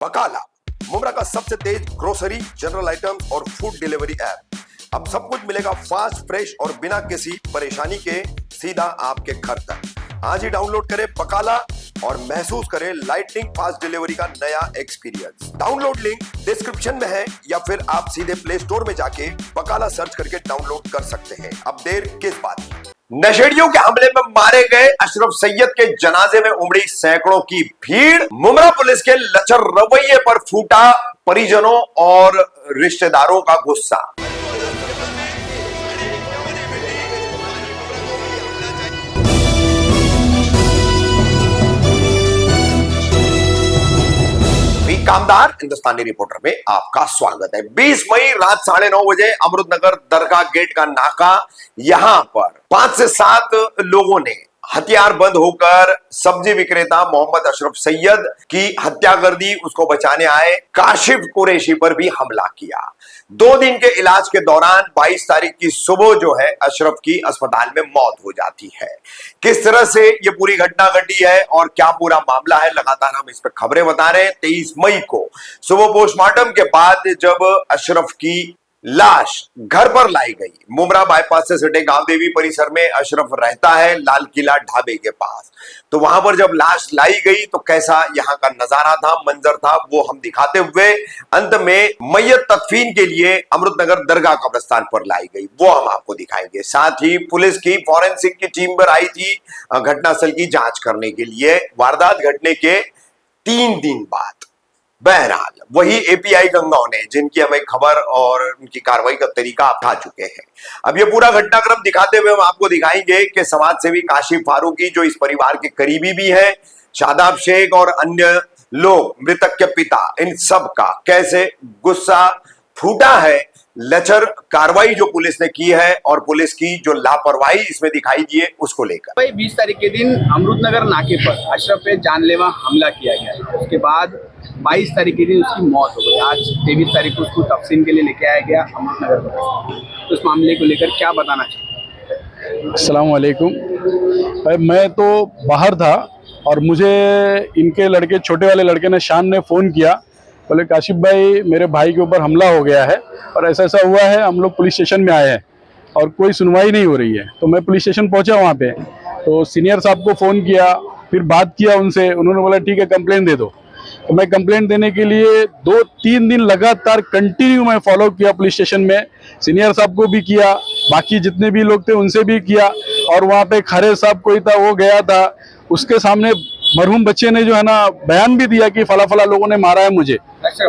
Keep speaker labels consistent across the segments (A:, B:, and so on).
A: बकाला, मुमरा का सबसे तेज grocery, general items और फूड डिलीवरी ऐप। अब सब कुछ मिलेगा फास्ट, फ्रेश और बिना किसी परेशानी के सीधा आपके घर तक। आज ही डाउनलोड करें बकाला और महसूस करें लाइटनिंग फास्ट डिलीवरी का नया एक्सपीरियंस। डाउनलोड लिंक डिस्क्रिप्शन में है या फिर आप सीधे प्ले स्टोर में जाके बकाला सर्च करके डाउनलोड कर सकते हैं। अब देर किस बात की। नशेड़ियों के हमले में मारे गए अशरफ सैयद के जनाजे में उमड़ी सैकड़ों की भीड़। मुमरा पुलिस के लचर रवैये पर फूटा परिजनों और रिश्तेदारों का गुस्सा। कामदार हिंदुस्तानी रिपोर्टर में आपका स्वागत है। 20 मई रात 9:30 बजे अमृतनगर दरगाह गेट का नाका, यहां पर 5 से 7 लोगों ने हथियार बंद होकर सब्जी विक्रेता मोहम्मद अशरफ सैयद की हत्या कर दी। उसको बचाने आए काशिफ कुरैशी पर भी हमला किया। 2 दिन के इलाज के दौरान 22 तारीख की सुबह जो है अशरफ की अस्पताल में मौत हो जाती है। किस तरह से ये पूरी घटना घटी है और क्या पूरा मामला है, लगातार हम इस पर खबरें बता रहे हैं। 23 मई को सुबह पोस्टमार्टम के बाद जब अशरफ की लाश घर पर लाई गई, मुमरा बाईपास से सटे गांव देवी परिसर में अशरफ रहता है, लाल किला ढाबे के पास। तो वहां पर जब लाश लाई गई तो कैसा यहां का नजारा था, मंजर था, वो हम दिखाते हुए अंत में मैयत तदफीन के लिए अमृतनगर दरगाह कब्रिस्तान पर लाई गई, वो हम आपको दिखाएंगे। साथ ही पुलिस की फॉरेंसिक की टीम पर आई थी घटनास्थल की जांच करने के लिए, वारदात घटने के 3 दिन बाद। बहरहाल वही एपीआई गंगाओं ने, जिनकी हमें खबर और उनकी कार्रवाई का तरीका आप खा चुके हैं। अब ये पूरा घटनाक्रम दिखाते हुए हम आपको दिखाएंगे कि समाज सेवी काशिफ फारूकी, जो इस परिवार के करीबी भी है, शादाब शेख और अन्य लोग, मृतक के पिता, इन सब का कैसे गुस्सा फूटा है। लचर कार्रवाई जो पुलिस ने की है और पुलिस की जो लापरवाही इसमें दिखाई दी है, उसको लेकर
B: भाई 20 तारीख के दिन अमृतनगर नाके पर अशरफ पे जानलेवा हमला किया गया। उसके बाद 22 तारीख के दिन उसकी मौत हो गई। आज 23 तारीख को उसको तफसीन के लिए लेके आया गया अमृतनगर में। तो इस मामले को लेकर क्या बताना चाहिए?
C: अस्सलाम वालेकुम भाई, मैं तो बाहर था और मुझे इनके लड़के, छोटे वाले लड़के ने, शान ने फ़ोन किया। बोले काशिफ भाई, मेरे भाई के ऊपर हमला हो गया है और ऐसा ऐसा हुआ है, हम लोग पुलिस स्टेशन में आए हैं और कोई सुनवाई नहीं हो रही है। तो मैं पुलिस स्टेशन पहुंचा वहाँ पे, तो सीनियर साहब को फ़ोन किया, फिर बात किया उनसे, उन्होंने बोला ठीक है कंप्लेंट दे दो। तो मैं कंप्लेंट देने के लिए 2-3 दिन लगातार कंटिन्यू मैं फॉलो किया पुलिस स्टेशन में, सीनियर साहब को भी किया, बाकी जितने भी लोग थे उनसे भी किया। और वहाँ पे खरे साहब कोई था, वो गया था, उसके सामने मरहूम बच्चे ने जो है ना बयान भी दिया कि फला फला लोगों ने मारा है मुझे,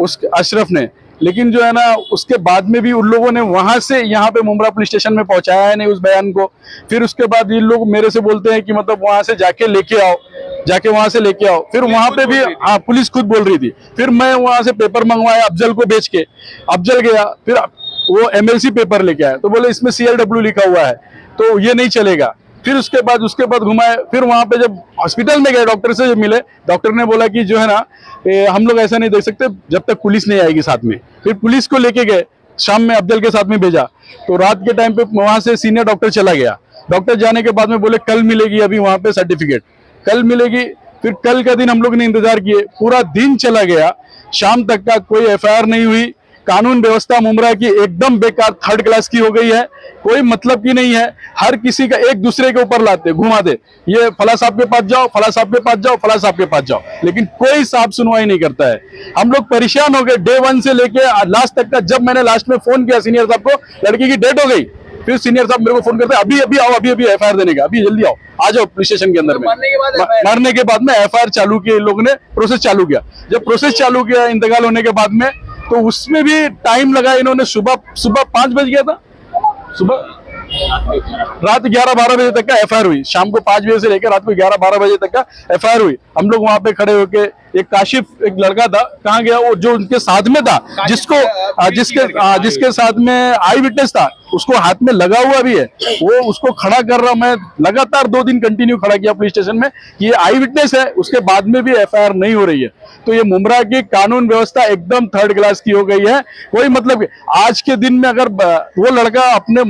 C: उस अशरफ ने। लेकिन जो है ना उसके बाद में भी उन लोगों ने वहां से यहाँ पे मुमरा पुलिस स्टेशन में पहुंचाया है नहीं उस बयान को। फिर उसके बाद ये लोग मेरे से बोलते हैं कि मतलब वहां से जाके लेके आओ, जाके वहां से लेके आओ। फिर वहां पे भी हाँ, पुलिस खुद बोल रही थी। फिर मैं वहां से पेपर मंगवाया अफजल को बेच के, अफजल गया, फिर वो एमएलसी पेपर लेके आया, तो बोले इसमें CLW लिखा हुआ है तो ये नहीं चलेगा। फिर उसके बाद घुमाए। फिर वहां पे जब हॉस्पिटल में गए, डॉक्टर से जब मिले, डॉक्टर ने बोला कि जो है ना हम लोग ऐसा नहीं देख सकते जब तक पुलिस नहीं आएगी साथ में। फिर पुलिस को लेके गए, शाम में अफजल के साथ में भेजा। तो रात के टाइम पे वहां से सीनियर डॉक्टर चला गया। डॉक्टर जाने के बाद में बोले कल मिलेगी अभी वहां पे सर्टिफिकेट, कल मिलेगी। फिर कल का दिन हम लोग ने इंतजार किए, पूरा दिन चला गया, शाम तक का कोई FIR नहीं हुई। कानून व्यवस्था मुमरा की एकदम बेकार, 3rd क्लास की हो गई है, कोई मतलब की नहीं है। हर किसी का एक दूसरे के ऊपर लाते घुमाते, ये फला साहब के पास जाओ, फला साहब के पास जाओ, फला साहब के पास जाओ, लेकिन कोई साहब सुनवाई नहीं करता है। हम लोग परेशान हो गए डे 1 से लेके लास्ट तक का। जब मैंने लास्ट में फोन किया सीनियर साहब को, लड़की की डेट हो गई, फिर सीनियर साहब मेरे को फोन करते, अभी अभी आओ, अभी FIR देने का, अभी जल्दी आओ, आ जाओ पुलिस स्टेशन के अंदर में। मरने के बाद में FIR चालू किया, इन लोगों ने प्रोसेस चालू किया। जब प्रोसेस चालू किया इंतकाल होने के बाद में, तो उसमें भी टाइम लगा। इन्होंने सुबह 5 बज गया था, सुबह रात 11-12 बजे तक का FIR हुई। शाम को 5 बजे से लेकर रात को 11-12 बजे तक का FIR हुई। हम लोग वहां पे खड़े होके, एक काशिफ, एक लड़का था, कहाँ गया वो जो उनके साथ में था, जिसके साथ में आई विटनेस था, उसको हाथ में लगा हुआ भी है, वो उसको खड़ा कर रहा। मैं लगातार 2 दिन कंटिन्यू खड़ा किया पुलिस स्टेशन में कि ये आई विटनेस है, उसके बाद में भी FIR नहीं हो रही है। तो ये मुमरा की कानून व्यवस्था एकदम 3rd क्लास की हो गई है, कोई मतलब। आज के दिन में अगर वो लड़का अपने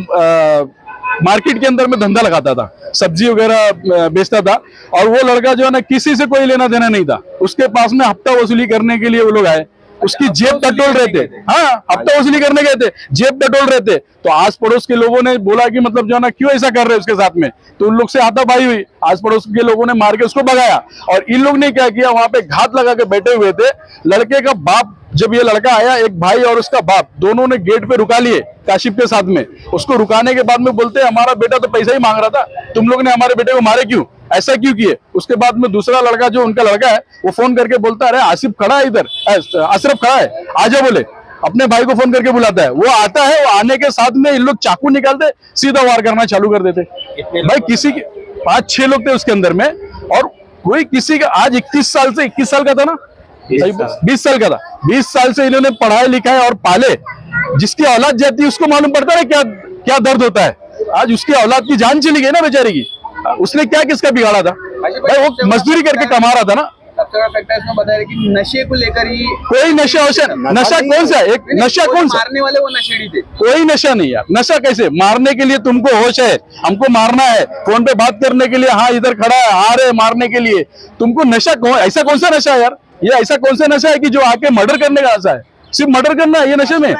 C: मार्केट के अंदर में धंधा लगाता था, सब्जी वगैरह बेचता था। और वो लड़का जो है ना, किसी से कोई लेना देना नहीं था, उसके पास में हफ्ता वसूली करने के लिए वो लोग आए, उसकी जेब टटोल रहे थे। हाँ, हफ्ता वसूली करने गए थे, जेब टटोल रहे थे। तो आस पड़ोस के लोगों ने बोला कि मतलब जो है ना, क्यों ऐसा कर रहे हैं उसके साथ में। तो उन लोग से हाथापाई हुई, आस पड़ोस के लोगों ने मार के उसको भगाया। और इन लोग ने क्या किया, वहां पे घात लगा के बैठे हुए थे। लड़के का बाप, जब ये लड़का आया, एक भाई और उसका बाप, दोनों ने गेट पे रुका लिए काशिफ के साथ में। उसको रुकाने के बाद में बोलते, हमारा बेटा तो पैसा ही मांग रहा था, तुम लोग ने हमारे बेटे को मारे क्यों, ऐसा क्यों किए। उसके बाद में दूसरा लड़का, जो उनका लड़का है, वो फोन करके बोलता है, अरे आसिफ खड़ा है इधर, अशरफ खड़ा है, आजा बोले। अपने भाई को फोन करके बुलाता है, वो आता है। वो आने के साथ में इन लोग चाकू निकालते, सीधा वार करना चालू कर देते। भाई किसी के 5-6 लोग थे उसके अंदर में, और कोई किसी का, आज 21 साल से, 21 साल का था ना, 20 साल का था, 20 साल से इन्होंने पढ़ाई लिखा है और पाले। जिसकी औलाद जाती है उसको मालूम पड़ता है क्या क्या दर्द होता है। आज उसकी औलाद की जान चली गई ना बेचारी की, उसने क्या किसका बिगाड़ा था भाई, वो मजदूरी करके कमा रहा था ना।
B: सबसे बड़ा फैक्टर इसमें बता रहे कि नशे को लेकर ही
C: कोई नशा नशा कौन सा, एक नशा कौन सा,
B: मारने वाले वो नशेड़ी थे।
C: कोई नशा नहीं यार। नशा कैसे, मारने के लिए तुमको होश है, हमको मारना है, फोन पे बात करने के लिए, हाँ इधर खड़ा है, आ रहे मारने के लिए, तुमको नशा ऐसा कौन सा नशा है यार। ये ऐसा कौन सा नशा है कि जो आके मर्डर करने का नशा है, सिर्फ मर्डर करना है ये नशे में,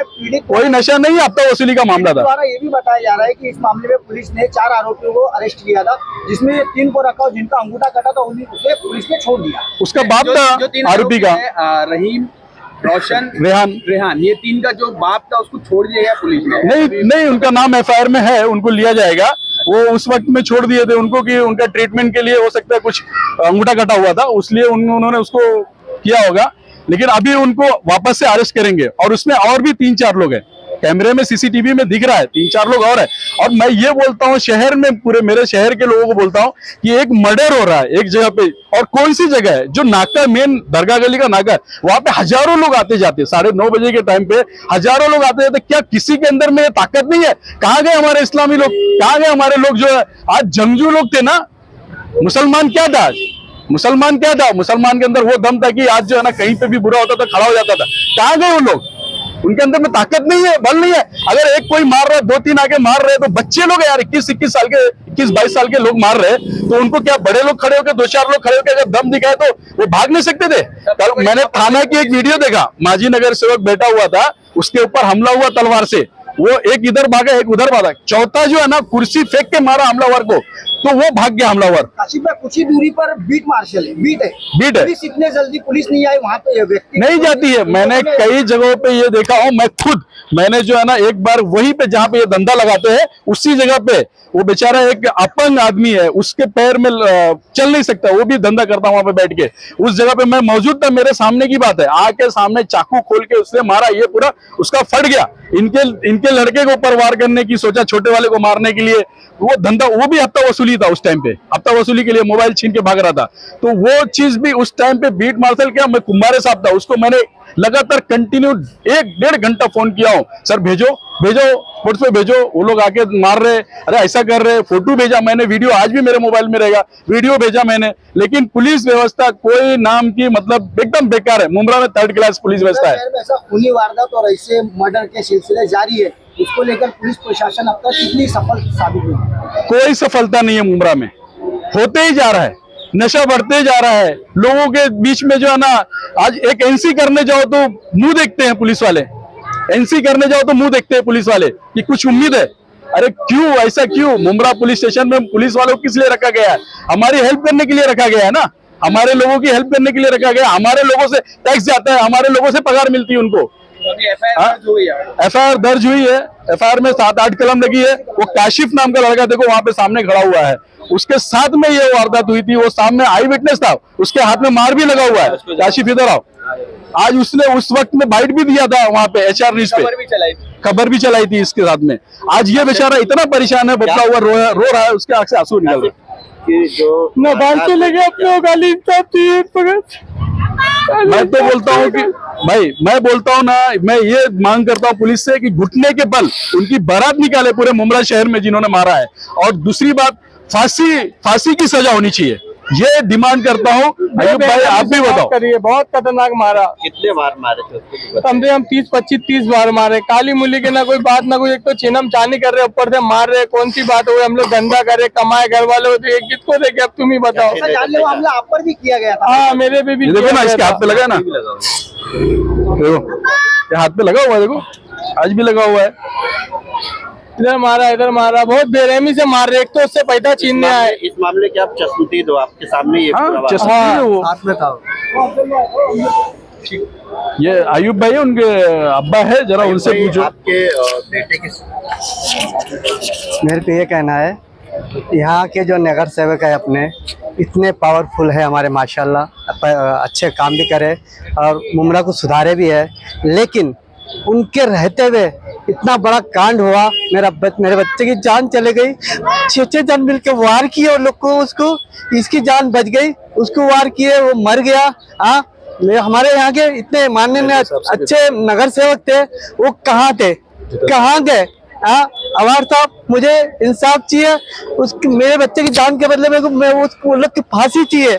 C: कोई नशा नहीं है। हफ्ता वसूली का मामला था।
D: द्वारा ये भी बताया जा रहा है कि इस मामले में पुलिस ने 4 आरोपियों को अरेस्ट किया था, जिसमें 3 को रखा और जिनका अंगूठा कटा था उसे पुलिस ने छोड़ दिया।
C: उसका बाप था आरोपी का,
B: रहीम, रोशन,
C: रेहान।
B: ये 3 का जो बाप था उसको छोड़ दिया गया पुलिस ने।
C: नहीं, उनका नाम एफआईआर में है, उनको लिया जाएगा। वो उस वक्त में छोड़ दिए थे उनको कि उनका ट्रीटमेंट के लिए हो सकता है कुछ अंगूठा कटा हुआ था, इसलिए उन्होंने उसको किया होगा। लेकिन अभी उनको वापस से अरेस्ट करेंगे। और उसमें और भी 3-4 लोग हैं, कैमरे में सीसीटीवी में दिख रहा है, 3-4 लोग और है। और मैं ये बोलता हूँ, शहर में, पूरे मेरे शहर के लोगों को बोलता हूँ कि एक मर्डर हो रहा है एक जगह पे, और कौन सी जगह है, जो नाका, मेन दरगाह गली का नाका है, वहां पे हजारों लोग आते जाते, 9:30 बजे के टाइम पे हजारों लोग आते जाते। क्या किसी के अंदर में ताकत नहीं है? कहाँ गए हमारे इस्लामी लोग, कहाँ गए हमारे लोग जो है आज जंगजू लोग थे ना। मुसलमान क्या था आज, मुसलमान क्या था, मुसलमान के अंदर वो दम था कि आज जो है ना, कहीं पे भी बुरा होता था खड़ा हो जाता था। कहाँ गए वो लोग? उनके अंदर में ताकत नहीं है, बल नहीं है। अगर एक कोई मार रहा है, 2-3 आगे मार रहे हैं, तो बच्चे लोग यार 21-21 साल के, 21-22 साल के लोग मार रहे हैं, तो उनको क्या बड़े लोग खड़े होकर, 2-4 लोग खड़े होकर अगर दम दिखाए तो वो भाग नहीं सकते थे? कल मैंने थाना की एक वीडियो देखा, माजी नगर सेवक बैठा हुआ था, उसके ऊपर हमला हुआ तलवार से, वो एक इधर भागा एक उधर भागा, चौथा जो है ना कुर्सी फेंक के मारा हमलावर को, तो वो भाग गया हमलावर।
D: काशिफ भाई, कुछ ही दूरी पर बीट मार्शल है, बीट है। पुलिस इतने जल्दी पुलिस नहीं आई वहाँ पे, ये व्यक्ति
C: नहीं जाती है। मैंने कई जगहों पे ये देखा हूँ, मैं खुद, मैंने जो है ना, एक बार वहीं पे जहाँ पे ये धंधा लगाते हैं, उसी जगह पे वो बेचारा एक अपंग आदमी है, उसके पैर में चल नहीं सकता, वो भी धंधा करता वहां पे बैठ के, उस जगह पे मैं मौजूद था, मेरे सामने की बात है, आके सामने चाकू खोल के उसने मारा, ये पूरा उसका फट गया। इनके लड़के को ऊपर वार करने की सोचा, छोटे वाले को मारने के लिए, वो धंधा, वो भी हफ्ता वसूली था उस टाइम पे, हफ्ता वसूली के लिए मोबाइल छीन के भाग रहा था। तो वो चीज भी उस टाइम पे बीट मार्शल, क्या मैं कुम्हारे साहब था, उसको मैंने लगातार कंटिन्यू 1-1.5 घंटा फोन किया हूँ, सर भेजो व्हाट्सएप पे भेजो, वो लोग आके मार रहे, अरे ऐसा कर रहे, फोटो भेजा मैंने, वीडियो आज भी मेरे मोबाइल में रहेगा, वीडियो भेजा मैंने। लेकिन पुलिस व्यवस्था कोई नाम की, मतलब एकदम बेकार है। मुंब्रा में 3rd क्लास पुलिस व्यवस्था है।
D: ऐसा खूनी वारदात और ऐसे मर्डर के सिलसिले जारी है, उसको लेकर पुलिस प्रशासन अब तक कितनी सफल साबित हुई?
C: कोई सफलता नहीं है मुंब्रा में, होते ही जा रहा है, नशा बढ़ते जा रहा है लोगों के बीच में, जो है ना, आज एक एनसी करने जाओ तो मुंह देखते हैं पुलिस वाले, एनसी करने जाओ तो मुंह देखते हैं पुलिस वाले कि कुछ उम्मीद है। अरे क्यों, ऐसा क्यों? मुंब्रा पुलिस स्टेशन में पुलिस वालों को किस लिए रखा गया है? हमारी हेल्प करने के लिए रखा गया है ना, हमारे लोगों की हेल्प करने के लिए रखा गया है। हमारे लोगों से टैक्स जाता है, हमारे लोगों से पगार मिलती है उनको। एफआईआर दर्ज हुई है, एफआईआर में 7-8 कलम लगी है। वो काशिफ नाम का लड़का देखो वहां पे सामने खड़ा हुआ है, उसके साथ में ये वारदात हुई थी, वो सामने आई विटनेस था, उसके हाथ में मार भी लगा हुआ है। काशिफ इधर आओ, आज उसने उस वक्त में बाइट भी दिया था वहां पे HR न्यूज पे, खबर भी चलाई थी इसके साथ में। आज ये बेचारा इतना परेशान है, बदला हुआ रो रहा है, उसके आंख से आंसू निकल रहे हैं। मोबाइल चले गए अपने गाली। मैं तो बोलता हूँ कि भाई, मैं बोलता हूँ ना, मैं ये मांग करता हूँ पुलिस से कि घुटने के बल उनकी बारात निकाले पूरे मुंब्रा शहर में जिन्होंने मारा है। और दूसरी बात, फांसी की सजा होनी चाहिए, ये डिमांड करता हूँ। अयूब भाई आप भी बताओ।
E: करिए, बहुत खतरनाक मारा।
F: कितने बार मारे थे उसको?
E: कम से कम 20-25-30 बार मारे। काली मूली के ना कोई बात ना कुछ, एक तो चिनम चानी कर रहे, ऊपर से मार रहे। कौन सी बात हो गई? हम लोग धंधा करे, कमाए, घर वाले होते, किसको देखे? अब तुम ही बताओ।
D: ऐसा जानलेवा हमला आप पर भी किया गया था।
E: हाँ, मेरे पे भी
C: ये देखो ना,
E: किया
C: इसके
E: गया
C: हाथ पे लगा है ना, देखो ये हाथ पे लगा हुआ है, देखो आज भी लगा हुआ है।
E: इधर मारा, इधर मारा, बहुत बेरहमी से मार रहे। एक तो उससे पैसा छीनने आए।
F: इस मामले के आप चश्मदीद हो, आपके सामने ये पूरा
C: हाँ,
F: वाक़या।
C: चश्मा है वो।
D: हाथ में था।
C: ये अयूब भाई उनके अब्बा है, जरा उनसे
F: भाई,
C: पूछो।
F: आपके बेटे के
G: मेरे को ये कहना है, यहाँ के जो नगर सेवक है अपने, इतने पावरफुल है हमारे, माशाल्लाह अच्छे काम भी करे और मुमरा को सुधारे भी है, लेकिन उनके रहते हुए इतना बड़ा कांड हुआ। मेरे बच्चे की जान चले गई। 6 जन मिलकर वार किए और लोग को, उसको, इसकी जान बच गई, उसको वार किए, वो मर गया। हाँ, हमारे यहाँ के इतने माननीय अच्छे नगर सेवक थे, वो कहाँ थे, कहाँ गए? हाँ, अवार साहब, मुझे इंसाफ चाहिए। उसकी, मेरे बच्चे की जान के बदले मैं उसको लोग की फांसी चाहिए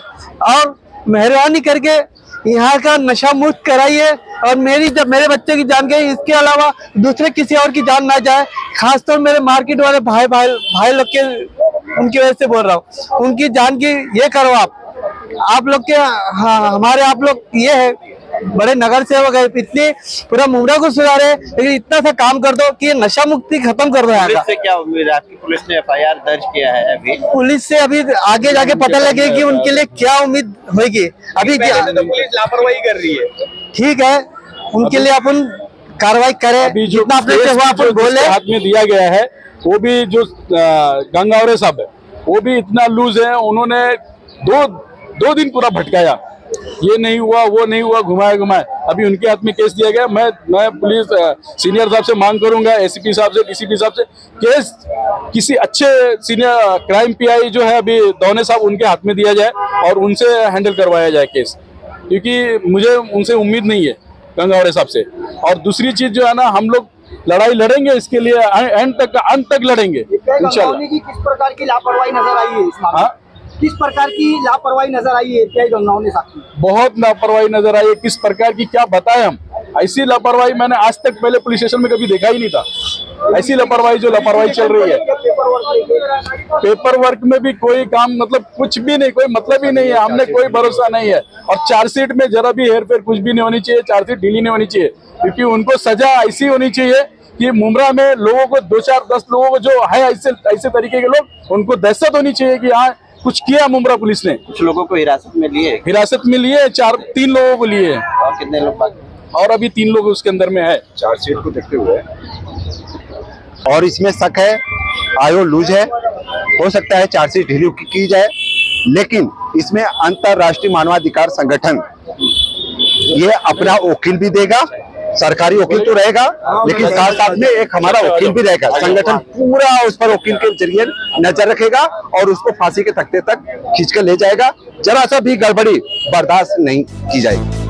G: और मेहरबानी करके यहाँ का नशा मुक्त कराइए और मेरे बच्चे की जान गई, इसके अलावा दूसरे किसी और की जान ना जाए। खासतौर मेरे मार्केट वाले भाई लोग के, उनकी वजह से बोल रहा हूँ, उनकी जान की ये करो आप लोग के। हाँ, हमारे आप लोग ये है, बड़े नगर सेवक है, इतने पूरा मुमरा को सुधारे, लेकिन इतना सा काम कर दो कि ये नशा मुक्ति खत्म कर दो यहाँ
F: पुलिस
G: का।
F: से क्या उम्मीद है आपकी? पुलिस ने FIR दर्ज किया है अभी।
G: पुलिस से अभी आगे जाके पता लगे कि उनके लिए क्या उम्मीद होगी। अभी
B: तो पुलिस लापरवाही कर रही है।
G: ठीक है, उनके लिए अपन कार्रवाई करें,
C: अभी जो
G: जितना अपने से
C: केस
G: हुआ
C: जो
G: अपन बोले।
C: जिसके हाथ में दिया गया है, वो भी जो गंगावरे साहब है, वो भी इतना लूज है। उन्होंने दो दिन पूरा भटकाया, ये नहीं हुआ, वो नहीं हुआ, घुमाए। अभी उनके हाथ में केस दिया गया। मैं पुलिस सीनियर साहब से मांग करूंगा, ACP साहब से, DCP साहब से, केस किसी अच्छे सीनियर क्राइम PI जो है अभी दौने साहब, उनके हाथ में दिया जाए और उनसे हैंडल करवाया जाए केस, क्योंकि मुझे उनसे उम्मीद नहीं है गंगावरे साहब से। और दूसरी चीज जो है ना, हम लोग लड़ाई लड़ेंगे इसके लिए, अंत तक लड़ेंगे इंशाल्लाह।
D: की किस प्रकार की लापरवाही नजर आई है इस मामले में?
C: हाँ?
D: किस प्रकार की लापरवाही नजर आई है एपीआई गंगावने साहब की?
C: बहुत लापरवाही नजर आई है। किस प्रकार की क्या बताएं हम? ऐसी लापरवाही मैंने आज तक पहले पुलिस स्टेशन में कभी देखा ही नहीं था। ऐसी लापरवाही जो लापरवाही चल रही है, पेपर वर्क में भी कोई काम, मतलब कुछ भी नहीं, कोई मतलब ही नहीं है। हमने कोई भरोसा नहीं है। और चार्जशीट में जरा भी हेर फेर कुछ भी नहीं होनी चाहिए, चार्जशीट ढीली नहीं होनी चाहिए, क्योंकि उनको सजा ऐसी होनी चाहिए कि मुमरा में लोगों को 2, 4, 10 लोगों को जो है ऐसे तरीके के लोग, उनको दहशत होनी चाहिए कि हाँ कुछ किया मुमरा पुलिस ने।
F: कुछ लोगों को हिरासत में लिए,
C: हिरासत में लिए, 3 लोगों को लिए,
F: और कितने लोग बाकी?
C: और अभी 3 लोग उसके अंदर में है।
H: चार्जशीट को देखते हुए और इसमें शक है, आयो लूज है, हो सकता है चार्जशीट ढीली की जाए, लेकिन इसमें अंतरराष्ट्रीय मानवाधिकार संगठन ये अपना वकील भी देगा। सरकारी वकील तो रहेगा, लेकिन साथ साथ में एक हमारा वकील भी रहेगा। संगठन पूरा उस पर वकील के जरिए नजर रखेगा और उसको फांसी के तख्ते तक खींच कर ले जाएगा। जरा सा भी गड़बड़ी बर्दाश्त नहीं की जाएगी।